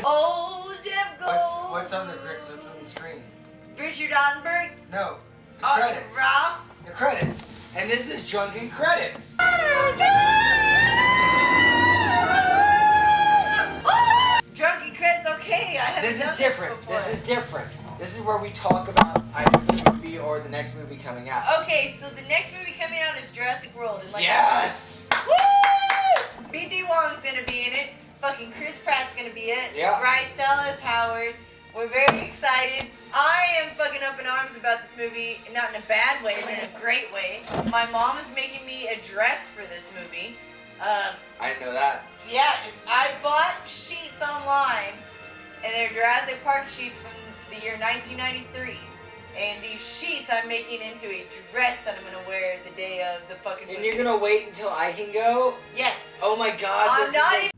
Oh, Jeff Goldblum. What's on the screen? Richard Ottenberg? No, the credits. Ralph? The credits. And this is Drunken Credits. Drunken Credits, okay. I haven't done different. before. This is different. This is where we talk about either the movie or the next movie coming out. Okay, so the next movie coming out is Jurassic World. And Yes! Woo! B.D. Wong's gonna be in it. Fucking Chris Pratt's gonna be it. Yeah. Bryce Dallas Howard. We're very excited. I am fucking up in arms about this movie, not in a bad way, but in a great way. My mom is making me a dress for this movie. I didn't know that. Yeah, I bought sheets online, and they're Jurassic Park sheets from the year 1993. And these sheets I'm making into a dress that I'm gonna wear the day of the fucking movie. And you're gonna wait until I can go? Yes. Oh my god, I'm not even...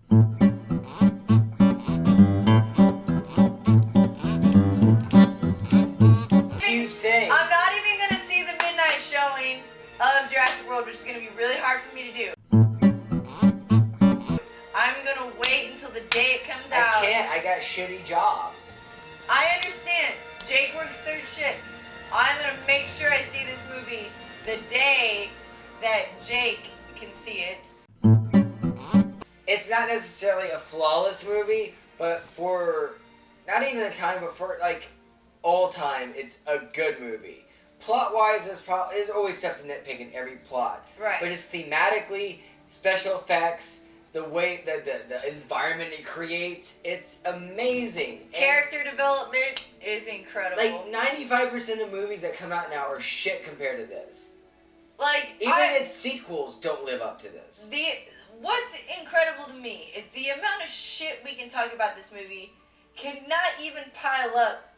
Huge thing. I'm not even gonna see the midnight showing of Jurassic World, which is gonna be really hard for me to do. I'm gonna wait until the day it comes out. I can't, I got shitty jobs. I understand. Jake works third shift. I'm gonna make sure I see this movie the day that Jake can see it. It's not necessarily a flawless movie, but for, not even the time, but for like all time, it's a good movie. Plot-wise, there's always stuff to nitpick in every plot. Right. But just thematically, special effects, the way, the environment it creates, it's amazing. Character development is incredible. Like, 95% of movies that come out now are shit compared to this. Like, Even its sequels don't live up to this. What's incredible to me is the amount of shit we can talk about this movie cannot even pile up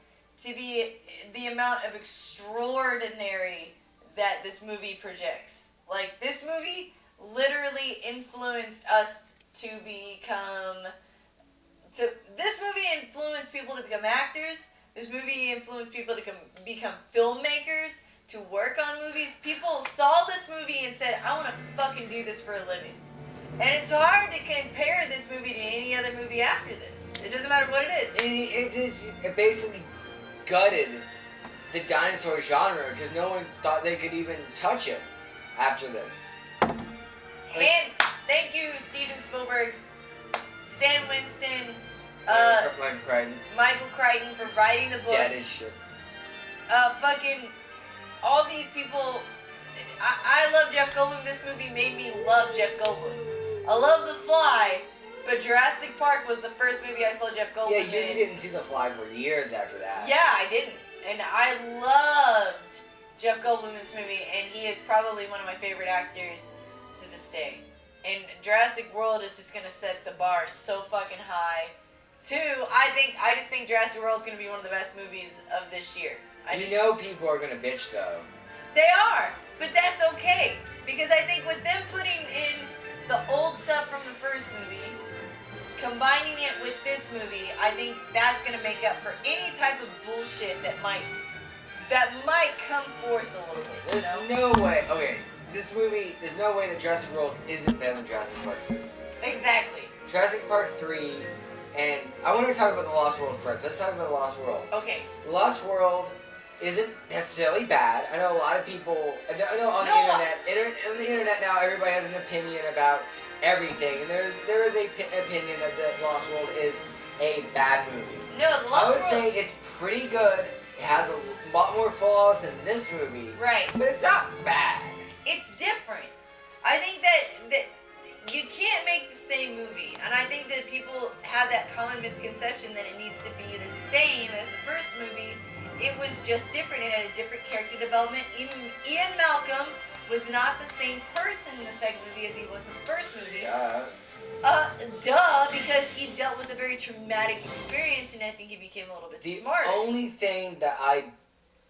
to the amount of extraordinary that this movie projects. Like, this movie literally influenced us to become... This movie influenced people to become actors. This movie influenced people to become filmmakers, to work on movies. People saw this movie and said, I want to fucking do this for a living. And it's hard to compare this movie to any other movie after this. It doesn't matter what it is. It basically gutted the dinosaur genre because no one thought they could even touch it after this. And thank you, Steven Spielberg, Stan Winston, Michael Crichton for writing the book. Dead as shit. Fucking all these people. I love Jeff Goldblum. This movie made me love Jeff Goldblum. I love The Fly, but Jurassic Park was the first movie I saw Jeff Goldblum in. Yeah, you didn't see The Fly for years after that. Yeah, I didn't. And I loved Jeff Goldblum in this movie, and he is probably one of my favorite actors to this day. And Jurassic World is just gonna set the bar so fucking high. Two, I just think Jurassic World is gonna be one of the best movies of this year. People are gonna bitch though. They are, but that's okay, because I think with them putting in the old stuff from the first movie, combining it with this movie, I think that's gonna make up for any type of bullshit that might come forth a little bit. There's no way. Okay, this movie. There's no way that Jurassic World isn't better than Jurassic Park 3. Exactly. Jurassic Park 3, and I want to talk about The Lost World first. Let's talk about The Lost World. Okay. The Lost World isn't necessarily bad. I know a lot of people. I know on the internet now, everybody has an opinion about everything, and there is a opinion that The Lost World is a bad movie. No, The Lost World. I would say it's pretty good. It has a lot more flaws than this movie. Right. But it's not bad. It's different. I think that you can't make the same movie, and I think that people have that common misconception that it needs to be the same as the first movie. It was just different. It had a different character development. Even Ian Malcolm was not the same person in the second movie as he was in the first movie. Because he dealt with a very traumatic experience, and I think he became a little bit smarter. The only thing that I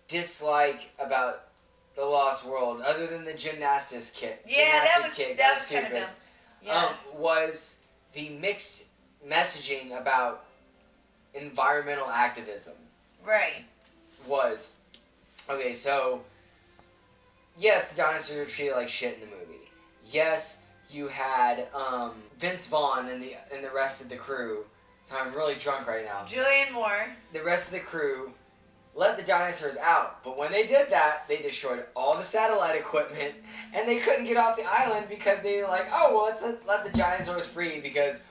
dislike about The Lost World, other than the gymnastics kit, that was kind of dumb. Yeah. Was the mixed messaging about environmental activism. Right. Okay, so yes, the dinosaurs were treated like shit in the movie. Yes, you had Vince Vaughn and the rest of the crew so I'm really drunk right now. Julianne Moore. The rest of the crew let the dinosaurs out, but when they did that, they destroyed all the satellite equipment, and they couldn't get off the island because they were like, oh, well, let's let the dinosaurs free because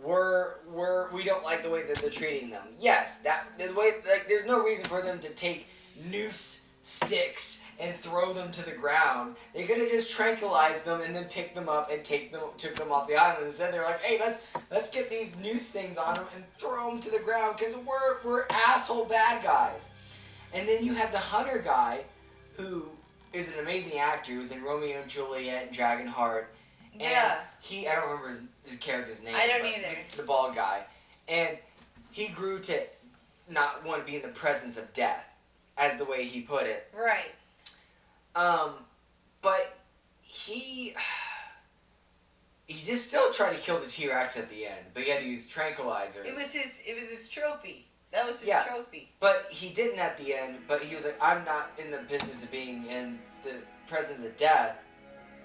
we don't like the way that they're treating them. Yes, there's no reason for them to take noose sticks and throw them to the ground. They could have just tranquilized them and then picked them up and took them off the island. Instead, they're like, hey, let's get these noose things on them and throw them to the ground because we're asshole bad guys. And then you had the hunter guy, who is an amazing actor, who's in Romeo and Juliet and Dragonheart. And Yeah. I don't remember his character's name. I don't either. The bald guy. And he grew to not want to be in the presence of death, as the way he put it. Right. But he just still tried to kill the T-Rex at the end, but he had to use tranquilizers. It was his trophy. That was his trophy. But he didn't at the end, but he was like, I'm not in the business of being in the presence of death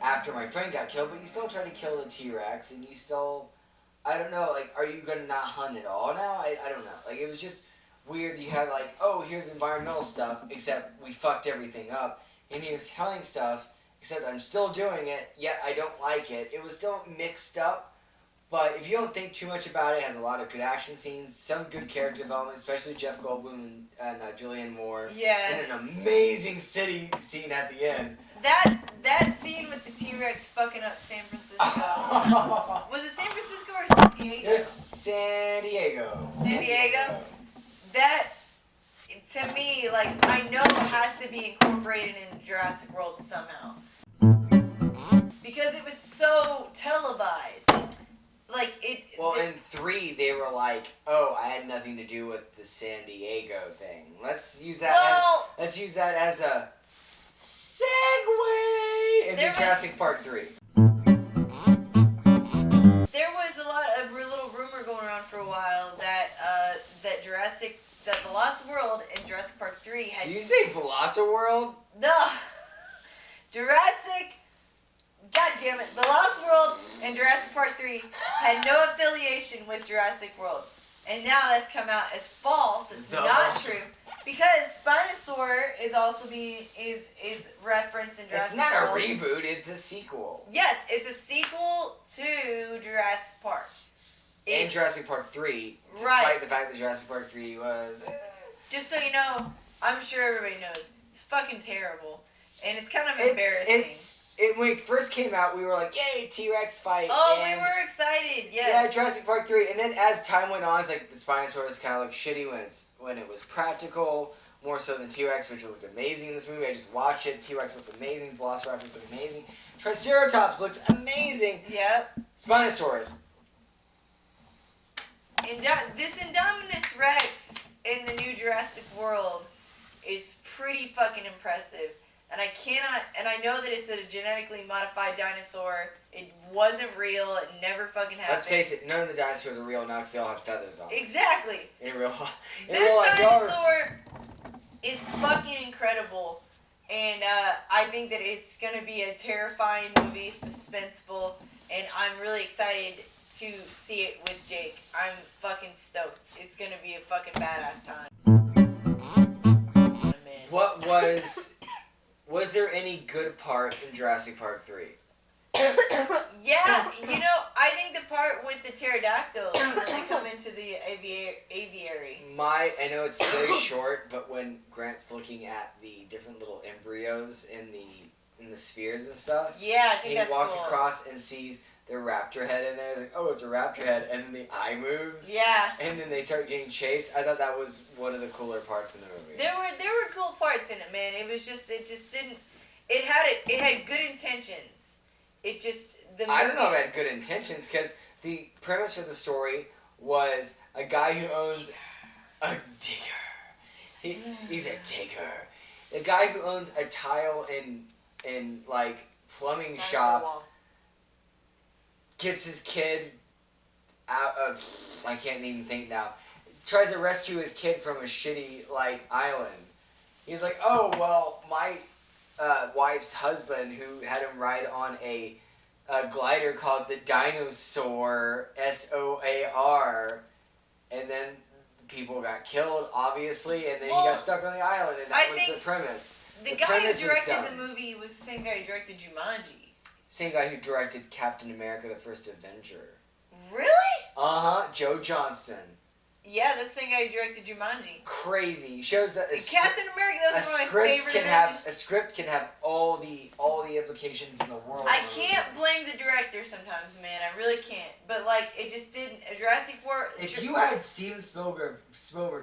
after my friend got killed, but you still tried to kill the T-Rex, and you still, I don't know, like, are you going to not hunt at all now? I don't know. Like, it was just weird. You had like, oh, here's environmental stuff, except we fucked everything up, and here's hunting stuff, except I'm still doing it, yet I don't like it. It was still mixed up. But if you don't think too much about it, it has a lot of good action scenes, some good character development, especially Jeff Goldblum and Julianne Moore. Yes. And an amazing city scene at the end. That scene with the T-Rex fucking up San Francisco. Was it San Francisco or San Diego? It was San Diego. San Diego? That, to me, like, I know it has to be incorporated in Jurassic World somehow. Because it was so televised. Like, Well, in 3, they were like, "Oh, I had nothing to do with the San Diego thing." Let's use that as a segue into Jurassic Park 3. There was a little rumor going around for a while that that the Lost World and Jurassic Park 3 had. Did you say Velociworld? No, Jurassic. God damn it. The Lost World and Jurassic Park 3 had no affiliation with Jurassic World. And now that's come out as false. It's not true. Because Spinosaur is also is referenced in Jurassic World. It's not a reboot, it's a sequel. Yes, it's a sequel to Jurassic Park. And Jurassic Park 3, despite the fact that Jurassic Park 3 was... Just so you know, I'm sure everybody knows, it's fucking terrible. And it's kind of embarrassing. When it first came out, we were like, yay, T-Rex fight. Oh, we were excited, yes. Yeah, Jurassic Park 3. And then as time went on, it's like the Spinosaurus kind of looked shitty when it was practical, more so than T-Rex, which looked amazing in this movie. I just watched it. T-Rex looks amazing. Velociraptor looks amazing. Triceratops looks amazing. Yep. Spinosaurus. This Indominus Rex in the new Jurassic World is pretty fucking impressive. And I know that it's a genetically modified dinosaur. It wasn't real. It never fucking happened. Let's face it, none of the dinosaurs are real now because they all have feathers on. Exactly. In real life. This dinosaur is fucking incredible. And I think that it's going to be a terrifying movie, suspenseful. And I'm really excited to see it with Jake. I'm fucking stoked. It's going to be a fucking badass time. What was there any good part in Jurassic Park 3? Yeah, I think the part with the pterodactyls when they come into the aviary. I know it's very short, but when Grant's looking at the different little embryos in the spheres and stuff, yeah, I think and that's he walks cool. across and sees the raptor head in there. He's like, oh, it's a raptor head, and then the eye moves. Yeah. And then they start getting chased. I thought that was one of the cooler parts in the movie. There were cool parts in it, man. It just didn't. It had good intentions. It just I don't know if it had good intentions because the premise for the story was a guy who owns a digger. He's a digger. A guy who owns a tile in like plumbing shop gets his kid out of, I can't even think now, tries to rescue his kid from a shitty like island. He's like, oh well, my wife's husband who had him ride on a glider called the Dinosaur, SOAR, and then people got killed, obviously, and then he Well, got stuck on the island, and that was the premise. The The guy who premise is directed done. the movie was the same guy who directed Jumanji. Same guy who directed Captain America: The First Avenger. Really? Joe Johnston. Yeah, that's the same guy who directed Jumanji. Crazy. Shows that Captain America, that was one of my favorite a script can have all the implications in the world. I can't blame the director sometimes, man. I really can't. But like, it just didn't. Jurassic World. If you had Steven Spielberg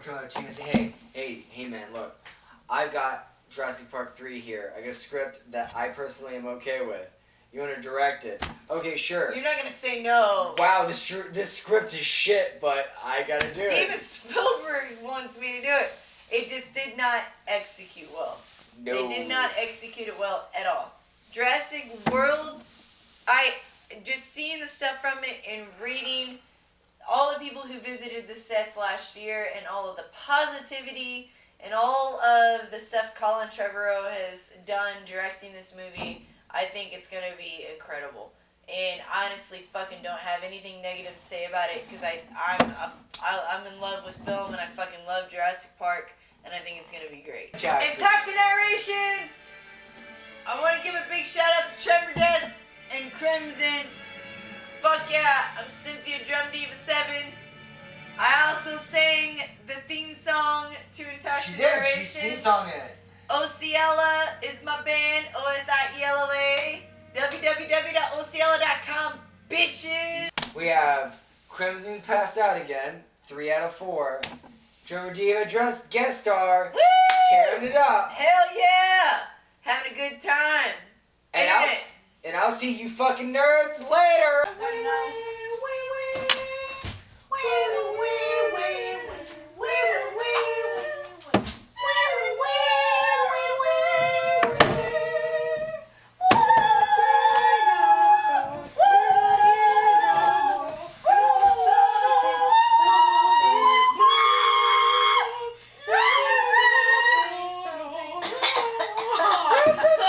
come out to you and say, hey, man, look, I've got Jurassic Park 3 here. I got a script that I personally am okay with. You want to direct it? Okay, sure. You're not gonna say no. Wow, this script is shit, but I gotta do it. Steven Spielberg wants me to do it. It just did not execute well. No. They did not execute it well at all. Jurassic World, I just seeing the stuff from it and reading all the people who visited the sets last year and all of the positivity and all of the stuff Colin Trevorrow has done directing this movie, I think it's going to be incredible. And honestly, fucking don't have anything negative to say about it because I'm in love with film and I fucking love Jurassic Park and I think it's going to be great. Jackson. IntoxiNarration! I want to give a big shout out to TremorDeth and Crimson. Fuck yeah, I'm Cynthia Drum-Diva 7. I also sang the theme song to IntoxiNarration. She did. She's theme song in it. Osiella is my band, Osiella. www.osiella.com, bitches. We have Crimson's passed out again, 3 out of 4. TremorDeth just guest star, Woo! tearing it up. Hell yeah! Having a good time. And I'll see you fucking nerds later. Listen